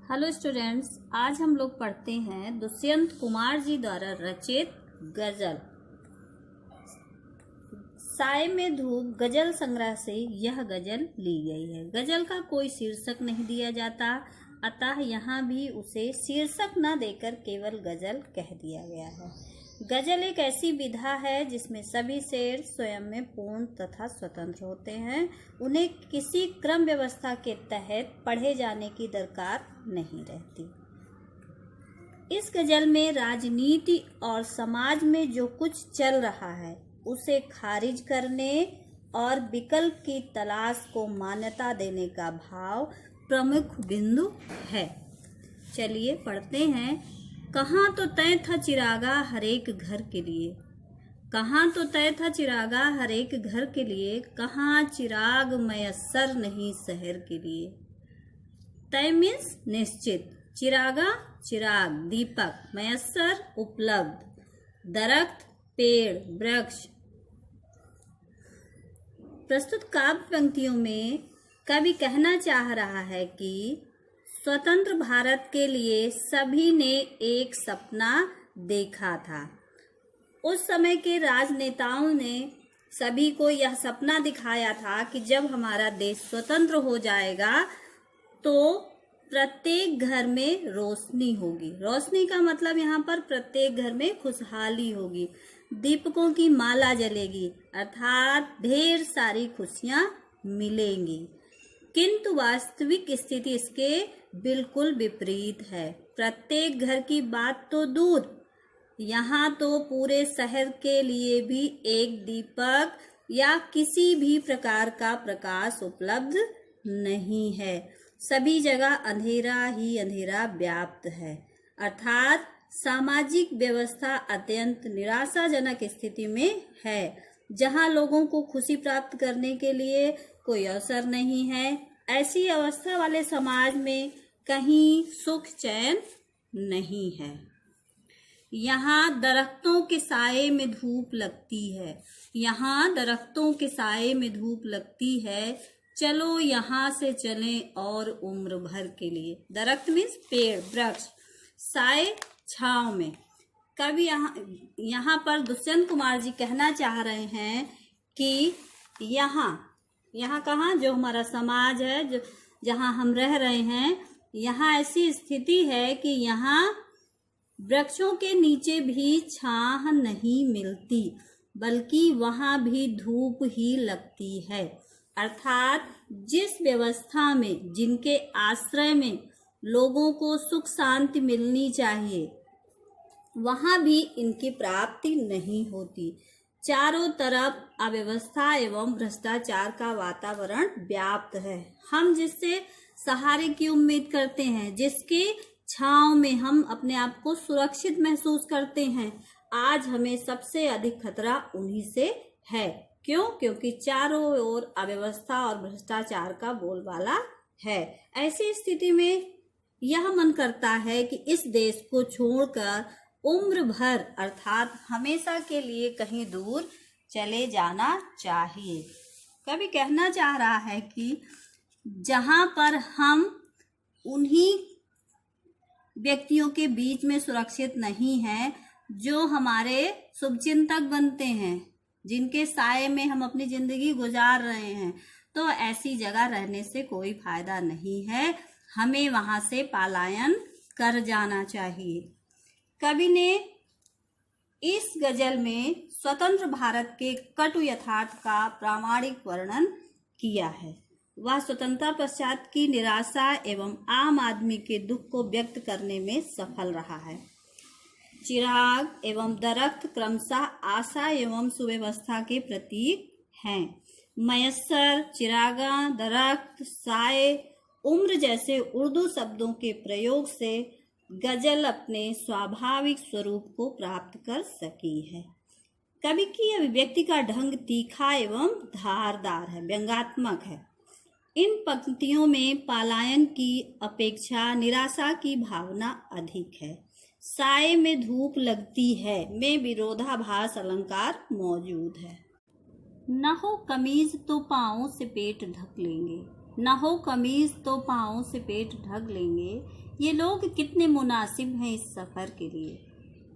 Hello students, आज हम लोग पढ़ते हैं दुष्यंत कुमार जी द्वारा रचित गजल साय में धूप गजल संग्रह से यह गजल ली गई है। गजल का कोई शीर्षक नहीं दिया जाता, अतः यहाँ भी उसे शीर्षक न देकर केवल गजल कह दिया गया है। गजल एक ऐसी विधा है जिसमें सभी शेर स्वयं में पूर्ण तथा स्वतंत्र होते हैं। उन्हें किसी क्रम व्यवस्था के तहत पढ़े जाने की दरकार नहीं रहती। इस गजल में राजनीति और समाज में जो कुछ चल रहा है उसे खारिज करने और विकल्प की तलाश को मान्यता देने का भाव प्रमुख बिंदु है। चलिए पढ़ते हैं। कहाँ तो तय था चिरागा हर एक घर के लिए, कहाँ तो तय था चिरागा हर एक घर के लिए, कहाँ चिराग मयस्सर नहीं शहर के लिए। तय मीन्स निश्चित, चिरागा चिराग दीपक, मयस्सर उपलब्ध, दरख्त पेड़ वृक्ष। प्रस्तुत काव्य पंक्तियों में कवि कहना चाह रहा है कि स्वतंत्र भारत के लिए सभी ने एक सपना देखा था। उस समय के राजनेताओं ने सभी को यह सपना दिखाया था कि जब हमारा देश स्वतंत्र हो जाएगा तो प्रत्येक घर में रोशनी होगी। रोशनी का मतलब यहाँ पर प्रत्येक घर में खुशहाली होगी, दीपकों की माला जलेगी, अर्थात ढेर सारी खुशियाँ मिलेंगी। किंतु वास्तविक स्थिति इसके बिल्कुल विपरीत है। प्रत्येक घर की बात तो दूर, यहाँ तो पूरे शहर के लिए भी एक दीपक या किसी भी प्रकार का प्रकाश उपलब्ध नहीं है। सभी जगह अंधेरा ही अंधेरा व्याप्त है, अर्थात सामाजिक व्यवस्था अत्यंत निराशाजनक स्थिति में है, जहाँ लोगों को खुशी प्राप्त करने के लिए कोई अवसर नहीं है। ऐसी अवस्था वाले समाज में कहीं सुख चैन नहीं है। यहाँ दरख्तों के साये में धूप लगती है, यहाँ दरख्तों के साये में धूप लगती है, चलो यहाँ से चलें और उम्र भर के लिए। दरख्त मीन्स पेड़ वृक्ष, साये छांव में। कवि यहाँ पर दुष्यंत कुमार जी कहना चाह रहे हैं कि यहाँ कहाँ जो हमारा समाज है, जो जहाँ हम रह रहे हैं, यहाँ ऐसी स्थिति है कि यहाँ वृक्षों के नीचे भी छाह नहीं मिलती, बल्कि वहाँ भी धूप ही लगती है। अर्थात जिस व्यवस्था में, जिनके आश्रय में लोगों को सुख शांति मिलनी चाहिए, वहाँ भी इनकी प्राप्ति नहीं होती। चारों तरफ अव्यवस्था एवं भ्रष्टाचार का वातावरण व्याप्त है। हम जिससे सहारे की उम्मीद करते हैं, जिसके छांव में हम अपने आप को सुरक्षित महसूस करते हैं, आज हमें सबसे अधिक खतरा उन्हीं से है। क्यों? क्योंकि चारों ओर अव्यवस्था और भ्रष्टाचार का बोलबाला है। ऐसी स्थिति में यह मन करता है कि इस देश को छोड़कर उम्र भर अर्थात हमेशा के लिए कहीं दूर चले जाना चाहिए। कवि कहना चाह रहा है कि जहाँ पर हम उन्हीं व्यक्तियों के बीच में सुरक्षित नहीं हैं जो हमारे शुभचिंतक बनते हैं, जिनके साये में हम अपनी जिंदगी गुजार रहे हैं, तो ऐसी जगह रहने से कोई फायदा नहीं है। हमें वहां से पलायन कर जाना चाहिए। कवि ने इस गजल में स्वतंत्र भारत के कटु यथार्थ का प्रामाणिक वर्णन किया है। वह स्वतंत्रता पश्चात की निराशा एवं आम आदमी के दुख को व्यक्त करने में सफल रहा है। चिराग एवं दरख्त क्रमशः आशा एवं सुव्यवस्था के प्रतीक हैं। मयस्सर, चिरागा, दरख्त, साये, उम्र जैसे उर्दू शब्दों के प्रयोग से गजल अपने स्वाभाविक स्वरूप को प्राप्त कर सकी है। कवि की अभिव्यक्ति का ढंग तीखा एवं धारदार है, व्यंग्यात्मक है। इन पंक्तियों में पलायन की अपेक्षा निराशा की भावना अधिक है। साये में धूप लगती है में विरोधाभास अलंकार मौजूद है। न हो कमीज तो पाँव से पेट ढक लेंगे, न हो कमीज तो पाँव से पेट ढक लेंगे। ये लोग कितने मुनासिब हैं इस सफ़र के लिए।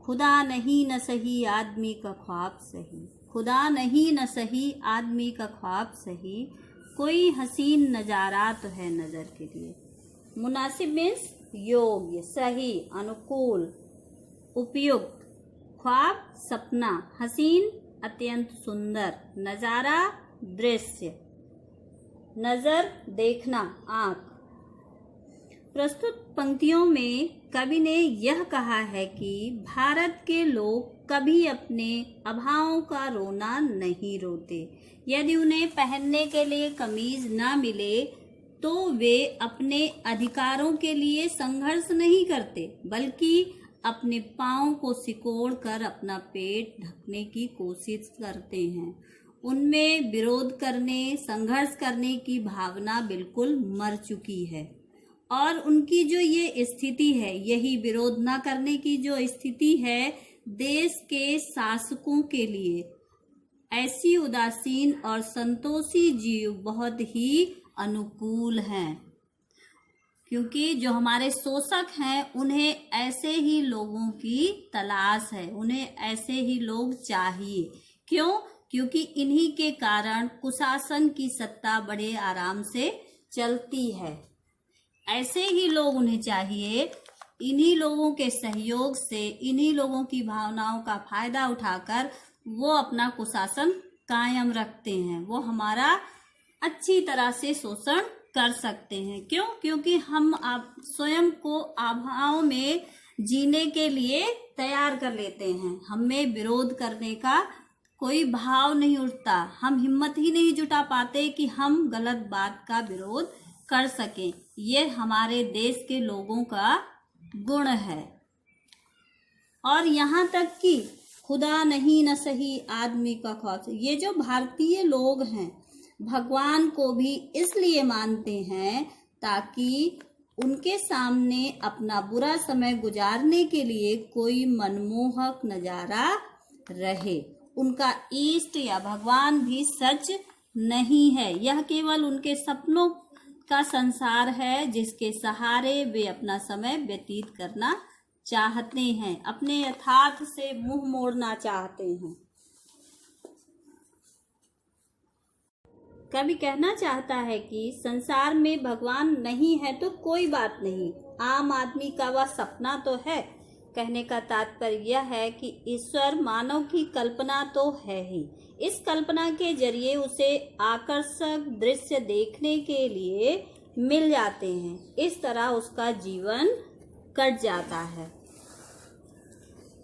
खुदा नहीं न सही आदमी का ख्वाब सही, खुदा नहीं न सही आदमी का ख्वाब सही, कोई हसीन नज़ारा तो है नज़र के लिए। मुनासिब मीन्स योग्य, सही, अनुकूल, उपयुक्त, ख्वाब सपना, हसीन अत्यंत सुंदर, नज़ारा दृश्य, नज़र देखना, आँख। प्रस्तुत पंक्तियों में कवि ने यह कहा है कि भारत के लोग कभी अपने अभावों का रोना नहीं रोते। यदि उन्हें पहनने के लिए कमीज न मिले तो वे अपने अधिकारों के लिए संघर्ष नहीं करते, बल्कि अपने पाँव को सिकोड़ कर अपना पेट ढकने की कोशिश करते हैं। उनमें विरोध करने, संघर्ष करने की भावना बिल्कुल मर चुकी है और उनकी जो ये स्थिति है, यही विरोध न करने की जो स्थिति है, देश के शासकों के लिए ऐसी उदासीन और संतोषी जीव बहुत ही अनुकूल हैं, क्योंकि जो हमारे शोषक हैं उन्हें ऐसे ही लोगों की तलाश है, उन्हें ऐसे ही लोग चाहिए। क्यों? क्योंकि इन्हीं के कारण कुशासन की सत्ता बड़े आराम से चलती है। ऐसे ही लोग उन्हें चाहिए। इन्हीं लोगों के सहयोग से, इन्हीं लोगों की भावनाओं का फायदा उठाकर वो अपना कुशासन कायम रखते हैं। वो हमारा अच्छी तरह से शोषण कर सकते हैं। क्यों? क्योंकि हम स्वयं को अभाव में जीने के लिए तैयार कर लेते हैं। हमें विरोध करने का कोई भाव नहीं उठता, हम हिम्मत ही नहीं जुटा पाते कि हम गलत बात का विरोध कर सकें। ये हमारे देश के लोगों का गुण है। और यहाँ तक कि खुदा नहीं न सही आदमी का ख्वाब, ये जो भारतीय लोग हैं भगवान को भी इसलिए मानते हैं ताकि उनके सामने अपना बुरा समय गुजारने के लिए कोई मनमोहक नज़ारा रहे। उनका इष्ट या भगवान भी सच नहीं है, यह केवल उनके सपनों का संसार है जिसके सहारे वे अपना समय व्यतीत करना चाहते हैं, अपने यथार्थ से मुंह मोड़ना चाहते हैं। कवि कहना चाहता है कि संसार में भगवान नहीं है तो कोई बात नहीं, आम आदमी का वह सपना तो है। कहने का तात्पर्य यह है कि ईश्वर मानव की कल्पना तो है ही, इस कल्पना के जरिए उसे आकर्षक दृश्य देखने के लिए मिल जाते हैं। इस तरह उसका जीवन कट जाता है।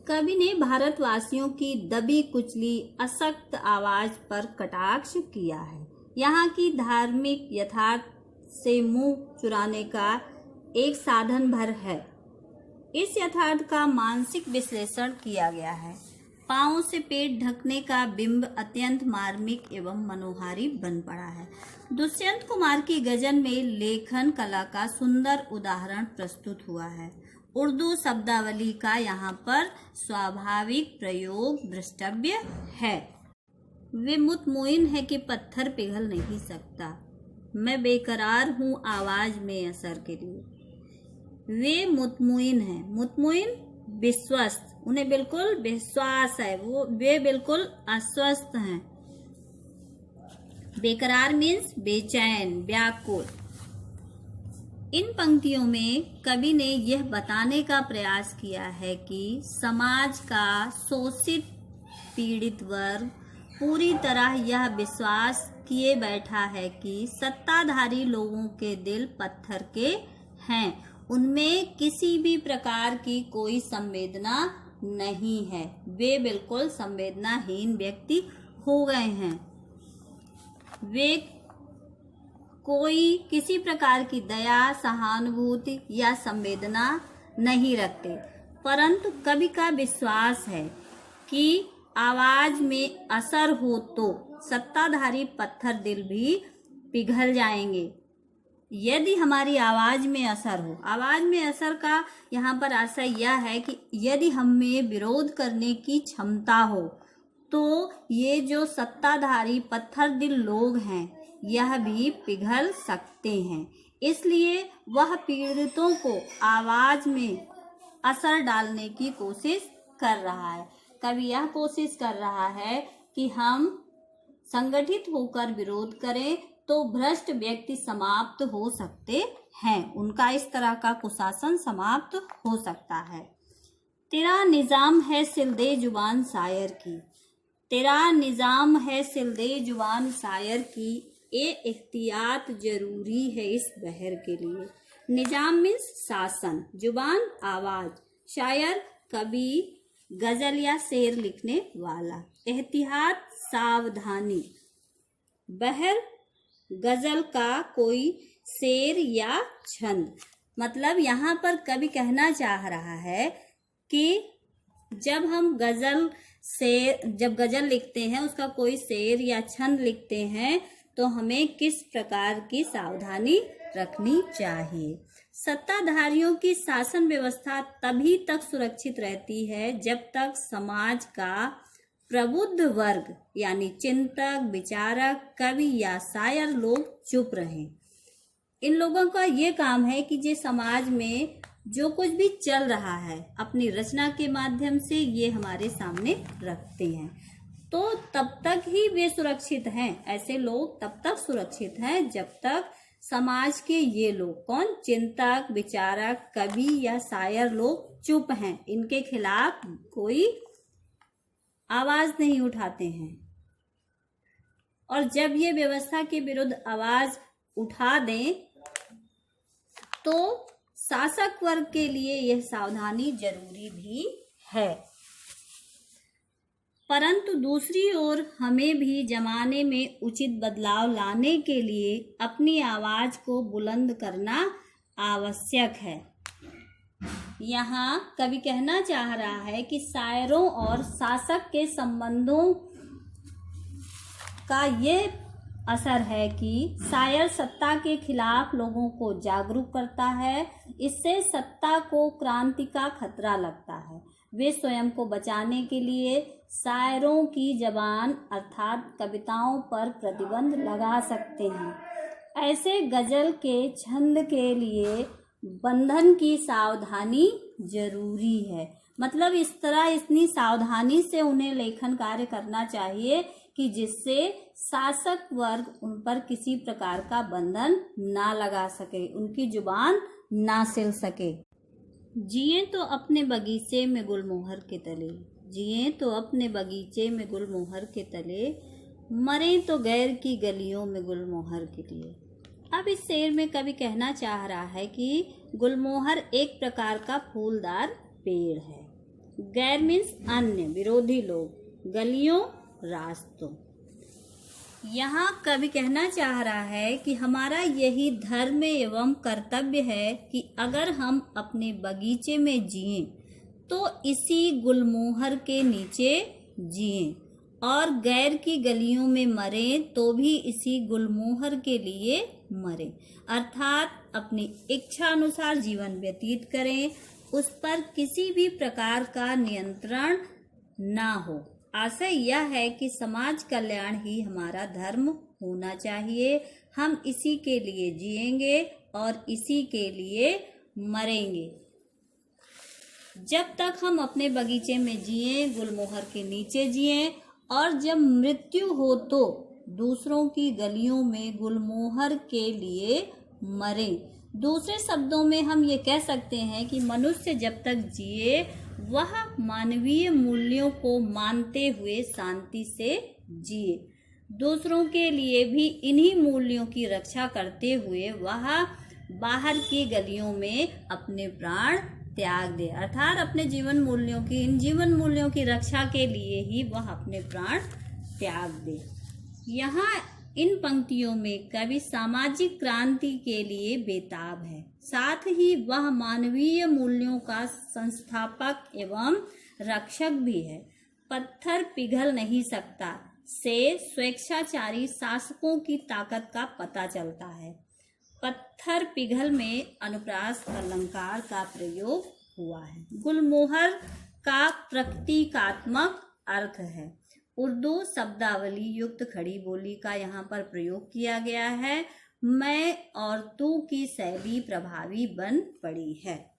कवि ने भारतवासियों की दबी कुचली अशक्त आवाज पर कटाक्ष किया है। यहाँ की धार्मिक यथार्थ से मुंह चुराने का एक साधन भर है। इस यथार्थ का मानसिक विश्लेषण किया गया है। पाँव से पेट ढकने का बिंब अत्यंत मार्मिक एवं मनोहारी बन पड़ा है। दुष्यंत कुमार की गजल में लेखन कला का सुंदर उदाहरण प्रस्तुत हुआ है। उर्दू शब्दावली का यहाँ पर स्वाभाविक प्रयोग द्रष्टव्य है। वे मुतमोइन है कि पत्थर पिघल नहीं सकता, मैं बेकरार हूँ आवाज में असर के लिए। वे मुतमोइन है, मुतमोइन विश्वस्त, उन्हें बिल्कुल विश्वास है, वे बिल्कुल अस्वस्थ हैं। बेकरार मीन्स बेचैन, व्याकुल। इन पंक्तियों में कवि ने यह बताने का प्रयास किया है कि समाज का शोषित पीड़ित वर्ग पूरी तरह यह विश्वास किए बैठा है कि सत्ताधारी लोगों के दिल पत्थर के हैं, उनमें किसी भी प्रकार की कोई संवेदना नहीं है, वे बिल्कुल संवेदनाहीन व्यक्ति हो गए हैं। वे कोई किसी प्रकार की दया, सहानुभूति या संवेदना नहीं रखते, परंतु कवि का विश्वास है कि आवाज में असर हो तो सत्ताधारी पत्थर दिल भी पिघल जाएंगे। यदि हमारी आवाज में असर हो, आवाज में असर का यहाँ पर आशय यह है कि यदि हमें विरोध करने की क्षमता हो तो ये जो सत्ताधारी पत्थर दिल लोग हैं यह भी पिघल सकते हैं। इसलिए वह पीड़ितों को आवाज में असर डालने की कोशिश कर रहा है। कवि यह कोशिश कर रहा है कि हम संगठित होकर विरोध करें तो भ्रष्ट व्यक्ति समाप्त हो सकते हैं, उनका इस तरह का कुशासन समाप्त हो सकता है। तेरा निजाम है सिलदे जुबान शायर की, तेरा निजाम है सिलदे जुबान शायर की, ये एहतियात जरूरी है इस बहर के लिए। निजाम मीन्स शासन, जुबान आवाज, शायर कवि, गजल या शेर लिखने वाला, एहतियात सावधानी, बहर गजल का कोई शेर या छंद। मतलब यहाँ पर कवि कहना चाह रहा है कि जब हम जब गजल लिखते हैं, उसका कोई शेर या छंद लिखते हैं, तो हमें किस प्रकार की सावधानी रखनी चाहिए। सत्ताधारियों की शासन व्यवस्था तभी तक सुरक्षित रहती है जब तक समाज का प्रबुद्ध वर्ग यानी चिंतक, विचारक, कवि या शायर लोग चुप रहें। इन लोगों का ये काम है कि जो समाज में जो कुछ भी चल रहा है अपनी रचना के माध्यम से ये हमारे सामने रखते हैं, तो तब तक ही वे सुरक्षित हैं। ऐसे लोग तब तक सुरक्षित हैं जब तक समाज के ये लोग, कौन, चिंतक, विचारक, कवि या शायर लोग चुप हैं, इनके खिलाफ कोई आवाज नहीं उठाते हैं। और जब ये व्यवस्था के विरुद्ध आवाज उठा दें तो शासक वर्ग के लिए यह सावधानी जरूरी भी है। परंतु दूसरी ओर हमें भी जमाने में उचित बदलाव लाने के लिए अपनी आवाज को बुलंद करना आवश्यक है। यहाँ कवि कहना चाह रहा है कि शायरों और शासक के संबंधों का ये असर है कि शायर सत्ता के खिलाफ लोगों को जागरूक करता है, इससे सत्ता को क्रांति का खतरा लगता है। वे स्वयं को बचाने के लिए शायरों की जबान अर्थात कविताओं पर प्रतिबंध लगा सकते हैं। ऐसे गजल के छंद के लिए बंधन की सावधानी जरूरी है। मतलब इस तरह इतनी सावधानी से उन्हें लेखन कार्य करना चाहिए कि जिससे शासक वर्ग उन पर किसी प्रकार का बंधन ना लगा सके, उनकी जुबान ना सिल सके। जिए तो अपने बगीचे में गुलमोहर के तले, जिए तो अपने बगीचे में गुलमोहर के तले, मरे तो गैर की गलियों में गुलमोहर के लिए। अब इस शेर में कवि कहना चाह रहा है कि गुलमोहर एक प्रकार का फूलदार पेड़ है। गैर मीन्स अन्य, विरोधी लोग, गलियों रास्तों। यहाँ कवि कहना चाह रहा है कि हमारा यही धर्म एवं कर्तव्य है कि अगर हम अपने बगीचे में जिएं तो इसी गुलमोहर के नीचे जिएं, और गैर की गलियों में मरें तो भी इसी गुलमोहर के लिए मरें। अर्थात अपनी इच्छा अनुसार जीवन व्यतीत करें, उस पर किसी भी प्रकार का नियंत्रण ना हो। आशय यह है कि समाज कल्याण ही हमारा धर्म होना चाहिए। हम इसी के लिए जिएंगे और इसी के लिए मरेंगे। जब तक हम अपने बगीचे में जिएं, गुलमोहर के नीचे जिएं, और जब मृत्यु हो तो दूसरों की गलियों में गुलमोहर के लिए मरें। दूसरे शब्दों में हम ये कह सकते हैं कि मनुष्य जब तक जिए वह मानवीय मूल्यों को मानते हुए शांति से जिए, दूसरों के लिए भी इन्हीं मूल्यों की रक्षा करते हुए वह बाहर की गलियों में अपने प्राण त्याग दे। अर्थात अपने जीवन मूल्यों की, इन जीवन मूल्यों की रक्षा के लिए ही वह अपने प्राण त्याग दे। यहाँ इन पंक्तियों में कवि सामाजिक क्रांति के लिए बेताब है, साथ ही वह मानवीय मूल्यों का संस्थापक एवं रक्षक भी है। पत्थर पिघल नहीं सकता से स्वेच्छाचारी शासकों की ताकत का पता चलता है। पत्थर पिघल में अनुप्रास अलंकार का प्रयोग हुआ है। गुलमोहर का प्रतीकात्मक अर्थ है। उर्दू शब्दावली युक्त खड़ी बोली का यहाँ पर प्रयोग किया गया है। मैं और तू की शैली प्रभावी बन पड़ी है।